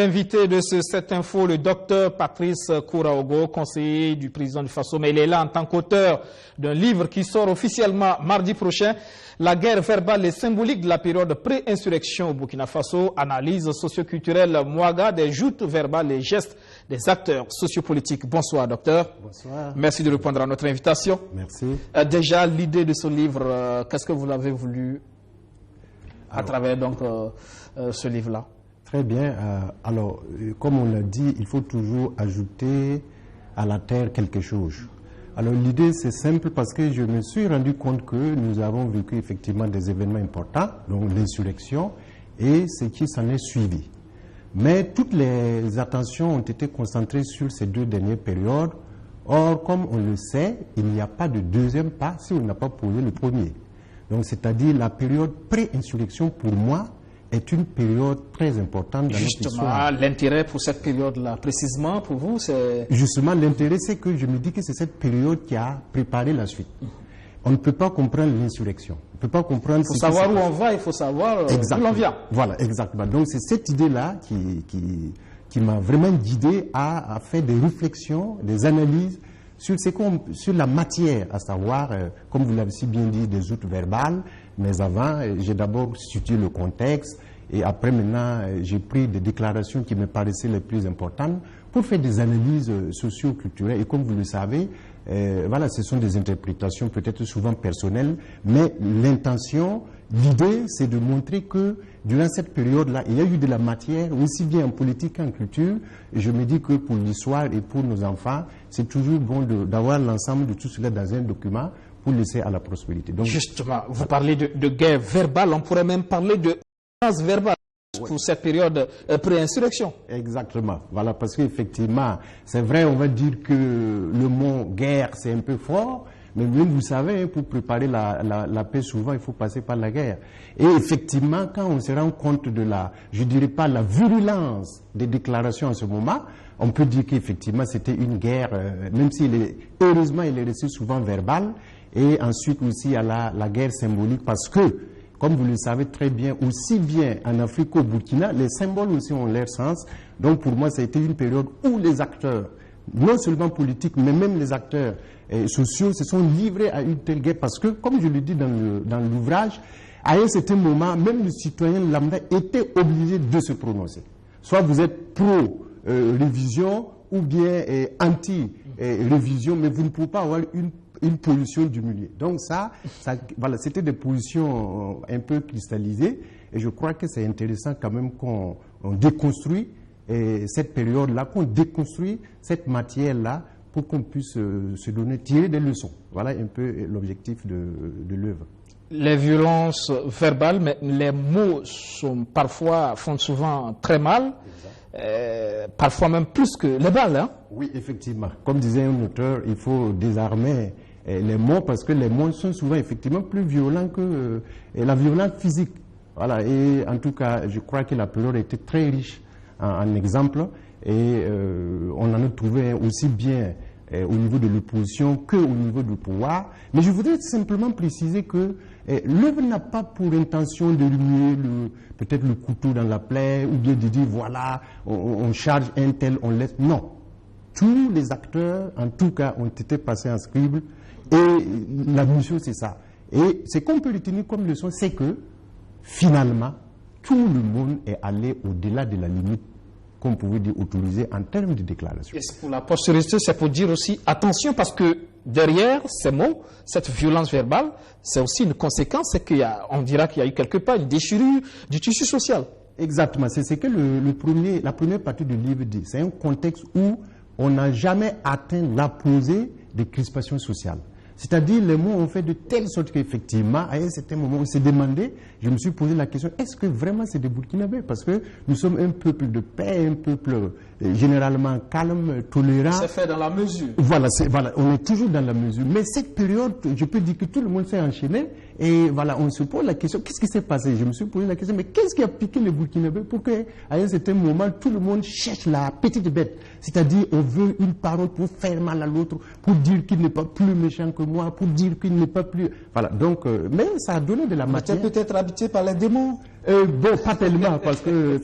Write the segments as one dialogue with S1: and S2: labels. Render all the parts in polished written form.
S1: Invité de cette info, le docteur Patrice Kouraogo, conseiller du président du Faso, mais il est là en tant qu'auteur d'un livre qui sort officiellement mardi prochain. La guerre verbale et symbolique de la période pré-insurrection au Burkina Faso, analyse socioculturelle Mouaga des joutes verbales et gestes des acteurs sociopolitiques. Bonsoir docteur.
S2: Bonsoir.
S1: Merci de répondre à notre invitation.
S2: Merci.
S1: Déjà, l'idée de ce livre, qu'est-ce que vous avez voulu à travers donc ce livre-là?
S2: Très bien. Alors, comme on l'a dit, il faut toujours ajouter à la terre quelque chose. Alors, l'idée, c'est simple parce que je me suis rendu compte que nous avons vécu effectivement des événements importants, donc l'insurrection et ce qui s'en est suivi. Mais toutes les attentions ont été concentrées sur ces deux dernières périodes. Or, comme on le sait, il n'y a pas de deuxième pas si on n'a pas posé le premier. Donc, c'est-à-dire la période pré-insurrection, pour moi, est une période très importante dans notre histoire.
S1: Justement, l'intérêt pour cette période-là, précisément pour vous, c'est...
S2: Justement, l'intérêt, c'est que je me dis que c'est cette période qui a préparé la suite. On ne peut pas comprendre l'insurrection. On ne peut pas comprendre...
S1: Il faut savoir où on va, il faut savoir d'où l'on vient.
S2: Voilà, exactement. Donc, c'est cette idée-là qui m'a vraiment guidé à faire des réflexions, des analyses sur la matière, à savoir, comme vous l'avez si bien dit, des joutes verbales. Mais avant, j'ai d'abord situé le contexte et après maintenant, j'ai pris des déclarations qui me paraissaient les plus importantes pour faire des analyses socio-culturelles. Et comme vous le savez, voilà, ce sont des interprétations peut-être souvent personnelles, mais l'intention, l'idée, c'est de montrer que durant cette période-là, il y a eu de la matière, aussi bien en politique qu'en culture. Et je me dis que pour l'histoire et pour nos enfants, c'est toujours bon d'avoir l'ensemble de tout cela dans un document pour laisser à la prospérité. Donc,
S1: justement, vous parlez de guerre verbale, on pourrait même parler de violence verbale pour cette période pré-insurrection.
S2: Exactement, voilà, parce qu'effectivement, c'est vrai, on va dire que le mot guerre, c'est un peu fort, mais même vous savez, pour préparer la paix, souvent, il faut passer par la guerre. Et effectivement, quand on se rend compte de je dirais pas la virulence des déclarations en ce moment, on peut dire qu'effectivement, c'était une guerre, même si heureusement, il est resté souvent verbal. Et ensuite aussi, il y a la guerre symbolique parce que, comme vous le savez très bien, aussi bien en Afrique qu'au Burkina, les symboles aussi ont leur sens. Donc pour moi, ça a été une période où les acteurs, non seulement politiques, mais même les acteurs sociaux, se sont livrés à une telle guerre parce que, comme je le dis dans l'ouvrage, à un certain moment, même le citoyen lambda était obligé de se prononcer. Soit vous êtes pro-révision ou bien anti-révision, mais vous ne pouvez pas avoir une position du milieu. Donc voilà, c'était des positions un peu cristallisées et je crois que c'est intéressant quand même qu'on déconstruit cette période-là, qu'on déconstruit cette matière-là pour qu'on puisse tirer des leçons. Voilà un peu l'objectif de l'œuvre.
S1: Les violences verbales, mais les mots font souvent très mal. Parfois même plus que les balles. Hein?
S2: Oui, effectivement. Comme disait un auteur, il faut désarmer les mots parce que les mots sont souvent effectivement plus violents que la violence physique. Voilà. Et en tout cas, je crois que la période était très riche en exemples et on en a trouvé aussi bien au niveau de l'opposition qu'au niveau du pouvoir. Mais je voudrais simplement préciser que l'œuvre n'a pas pour intention de remuer peut-être le couteau dans la plaie ou bien de dire voilà, on charge un tel, on laisse. Non. Tous les acteurs, en tout cas, ont été passés en scribe et la mission, c'est ça. Et ce qu'on peut retenir comme leçon, c'est que finalement, tout le monde est allé au-delà de la limite qu'on pouvait dire autorisée en termes de déclaration.
S1: Et pour la postérité, c'est pour dire aussi attention parce que derrière ces mots, cette violence verbale, c'est aussi une conséquence, c'est on dira qu'il y a eu quelque part une déchirure du tissu social.
S2: Exactement, c'est ce que la première partie du livre dit. C'est un contexte où on n'a jamais atteint l'apogée des crispations sociales. C'est-à-dire, les mots ont fait de telle sorte qu'effectivement, à un certain moment, on s'est demandé, je me suis posé la question, est-ce que vraiment c'est des Burkinabés? Parce que nous sommes un peuple de paix, un peuple généralement calme, tolérant.
S1: C'est fait dans la mesure.
S2: Voilà, on est toujours dans la mesure. Mais cette période, je peux dire que tout le monde s'est enchaîné Et voilà, on se pose la question, qu'est-ce qui s'est passé? Je me suis posé la question, mais qu'est-ce qui a piqué les Burkinabés pour qu'à un certain moment, tout le monde cherche la petite bête? C'est-à-dire, on veut une parole pour faire mal à l'autre, pour dire qu'il n'est pas plus méchant que moi, pour dire qu'il n'est pas plus... Voilà, donc, mais ça a donné de la matière.
S1: Peut-être habité par les démons?
S2: Bon, pas tellement, parce que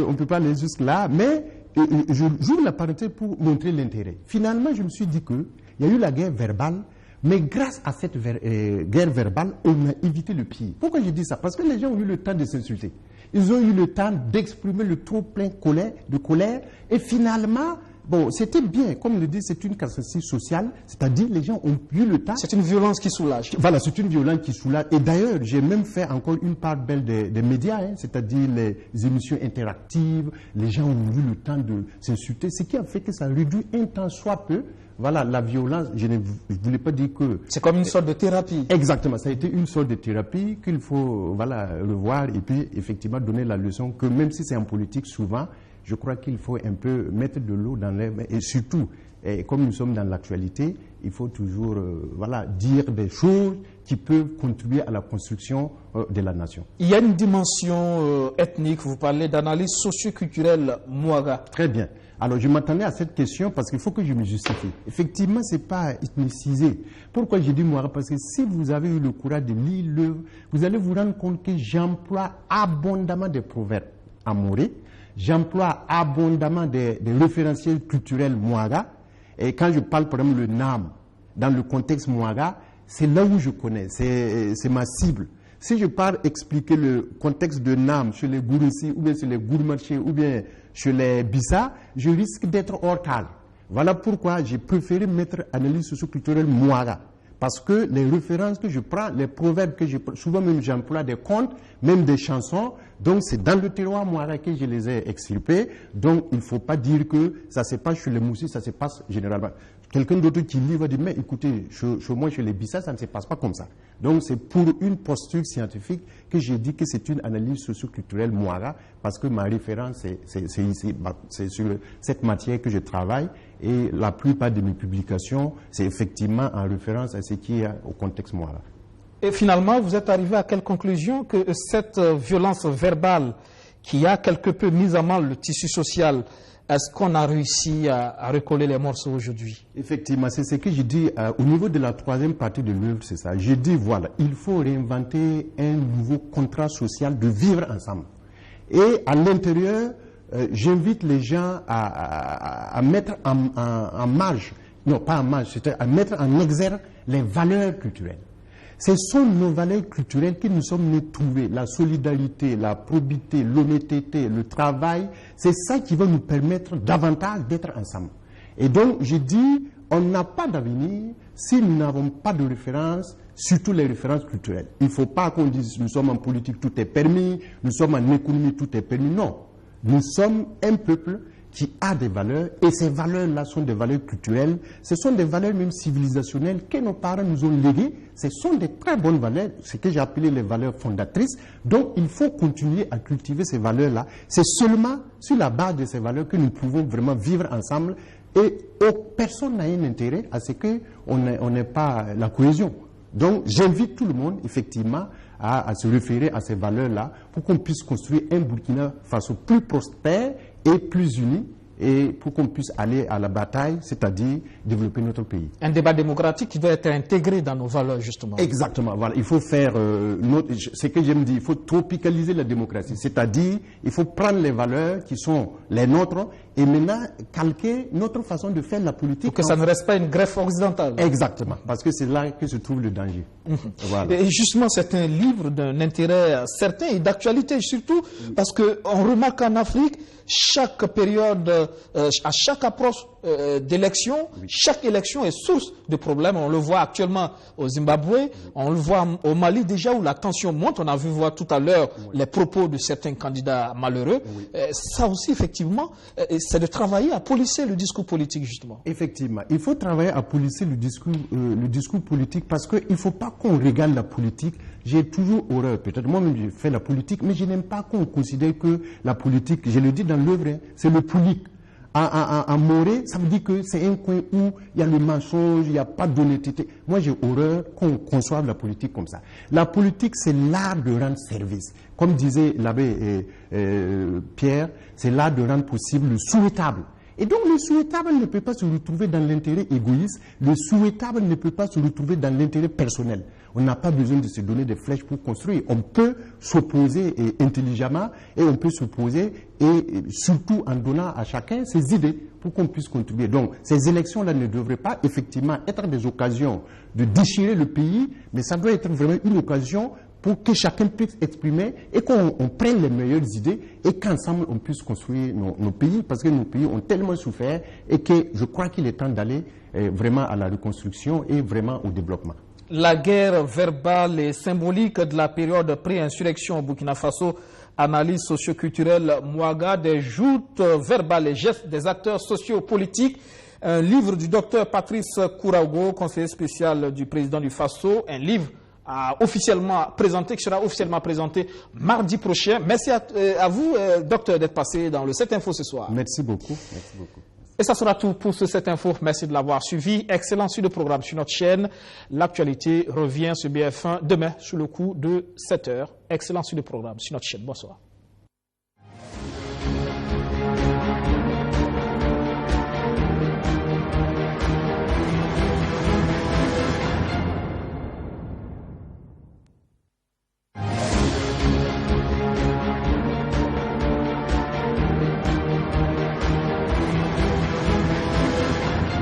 S2: on ne peut pas aller jusque là, mais j'ouvre la parenthèse pour montrer l'intérêt. Finalement, je me suis dit qu'il y a eu la guerre verbale, mais grâce à cette guerre verbale, on a évité le pire. Pourquoi je dis ça? Parce que les gens ont eu le temps de s'insulter. Ils ont eu le temps d'exprimer le trop plein de colère. Et finalement, bon, c'était bien. Comme on le dit, c'est une catastrophe sociale. C'est-à-dire, les gens ont eu le temps.
S1: C'est une violence qui soulage.
S2: Voilà, c'est une violence qui soulage. Et d'ailleurs, j'ai même fait encore une part belle des médias, hein, c'est-à-dire les émissions interactives. Les gens ont eu le temps de s'insulter. Ce qui a fait que ça réduit un temps soit peu. Voilà, la violence, je ne voulais pas dire que...
S1: C'est comme une sorte de thérapie.
S2: Exactement, ça a été une sorte de thérapie qu'il faut revoir et puis effectivement donner la leçon que même si c'est en politique, souvent, je crois qu'il faut un peu mettre de l'eau dans l'air et surtout, comme nous sommes dans l'actualité, il faut toujours dire des choses qui peuvent contribuer à la construction de la nation. Il
S1: y a une dimension ethnique, vous parlez d'analyse socio-culturelle Mouaga.
S2: Très bien. Alors, je m'attendais à cette question parce qu'il faut que je me justifie. Effectivement, ce n'est pas ethnicisé. Pourquoi j'ai dit Mouaga? Parce que si vous avez eu le courage de lire l'œuvre, vous allez vous rendre compte que j'emploie abondamment des proverbes amoureux, j'emploie abondamment des référentiels culturels Mouaga. Et quand je parle, par exemple, le Nam, dans le contexte Mouaga, c'est là où je connais, c'est ma cible. Si je pars expliquer le contexte de Nam chez les Gouroussi, ou bien sur les Gourmarchés, ou bien chez les Bissa, je risque d'être hors cadre. Voilà pourquoi j'ai préféré mettre analyse socio-culturelle Mouaga. Parce que les références que je prends, les proverbes que je prends, souvent même j'emploie des contes, même des chansons, donc c'est dans le terroir Mouaga que je les ai extirpés. Donc il ne faut pas dire que ça se passe chez les Moussis, ça se passe généralement. Quelqu'un d'autre qui lit va dire, mais écoutez, chez moi, chez les Bissa, ça ne se passe pas comme ça. Donc c'est pour une posture scientifique que j'ai dit que c'est une analyse socio-culturelle Mouaga, parce que ma référence, c'est ici, c'est sur cette matière que je travaille, et la plupart de mes publications, c'est effectivement en référence à ce qui est au contexte Mouaga.
S1: Et finalement, vous êtes arrivé à quelle conclusion? Que cette violence verbale qui a quelque peu mis à mal le tissu social, est-ce qu'on a réussi à recoller les morceaux aujourd'hui? Effectivement,
S2: c'est ce que je dis au niveau de la troisième partie de l'œuvre, c'est ça. Je dis, voilà, il faut réinventer un nouveau contrat social de vivre ensemble. Et à l'intérieur, j'invite les gens à mettre en marge, non pas en marge, c'est à mettre en exergue les valeurs culturelles. Ce sont nos valeurs culturelles que nous sommes nés trouver, la solidarité, la probité, l'honnêteté, le travail, c'est ça qui va nous permettre davantage d'être ensemble. Et donc, je dis, on n'a pas d'avenir si nous n'avons pas de références, surtout les références culturelles. Il ne faut pas qu'on dise, nous sommes en politique, tout est permis, nous sommes en économie, tout est permis. Non, nous sommes un peuple qui a des valeurs, et ces valeurs-là sont des valeurs culturelles, ce sont des valeurs même civilisationnelles que nos parents nous ont léguées, ce sont des très bonnes valeurs, ce que j'ai appelé les valeurs fondatrices, donc il faut continuer à cultiver ces valeurs-là. C'est seulement sur la base de ces valeurs que nous pouvons vraiment vivre ensemble, et personne n'a un intérêt à ce qu'on n'ait pas la cohésion. Donc j'invite tout le monde, effectivement, à se référer à ces valeurs-là pour qu'on puisse construire un Burkina Faso plus prospère et plus uni, et pour qu'on puisse aller à la bataille, c'est-à-dire développer notre pays.
S1: Un débat démocratique qui doit être intégré dans nos valeurs, justement.
S2: Exactement, voilà. Il faut faire, ce que j'aime dire, il faut tropicaliser la démocratie, c'est-à-dire il faut prendre les valeurs qui sont les nôtres et maintenant calquer notre façon de faire la politique.
S1: Pour que ça ne reste pas une greffe occidentale.
S2: Exactement, parce que c'est là que se trouve le danger.
S1: Voilà. Et justement, c'est un livre d'un intérêt certain et d'actualité, surtout parce qu'on remarque qu'en Afrique, chaque période, à chaque approche d'élection, chaque élection est source de problèmes. On le voit actuellement au Zimbabwe, on le voit au Mali déjà où la tension monte. On a vu voir tout à l'heure les propos de certains candidats malheureux. Ça aussi, effectivement, c'est de travailler à polisser le discours politique, justement.
S2: Effectivement, il faut travailler à polisser le discours politique parce qu'il ne faut pas qu'on régale la politique. J'ai toujours horreur, peut-être moi-même j'ai fait la politique, mais je n'aime pas qu'on considère que la politique, je le dis dans l'œuvre, c'est le politique. à Morée, ça veut dire que c'est un coin où il y a le mensonge, il n'y a pas d'honnêteté. Moi, j'ai horreur qu'on conçoive la politique comme ça. La politique, c'est l'art de rendre service. Comme disait l'abbé Pierre, c'est l'art de rendre possible le souhaitable. Et donc, le souhaitable ne peut pas se retrouver dans l'intérêt égoïste, le souhaitable ne peut pas se retrouver dans l'intérêt personnel. On n'a pas besoin de se donner des flèches pour construire. On peut s'opposer intelligemment et on peut s'opposer et surtout en donnant à chacun ses idées pour qu'on puisse contribuer. Donc, ces élections-là ne devraient pas effectivement être des occasions de déchirer le pays, mais ça doit être vraiment une occasion pour que chacun puisse exprimer et qu'on prenne les meilleures idées et qu'ensemble on puisse construire nos pays, parce que nos pays ont tellement souffert et que je crois qu'il est temps d'aller vraiment à la reconstruction et vraiment au développement.
S1: La guerre verbale et symbolique de la période pré-insurrection au Burkina Faso, analyse socio-culturelle Mouaga, des joutes verbales et gestes des acteurs socio-politiques. Un livre du docteur Patrice Kouraogo, conseiller spécial du président du Faso, un livre qui sera officiellement présenté mardi prochain. Merci à vous, docteur, d'être passé dans le 7 Info ce soir.
S2: Merci beaucoup. Merci beaucoup.
S1: Et ça sera tout pour ce 7 Info. Merci de l'avoir suivi. Excellent suite de programme sur notre chaîne. L'actualité revient sur BF1 demain, sous le coup de 7 h. Excellent suite de programme sur notre chaîne. Bonsoir.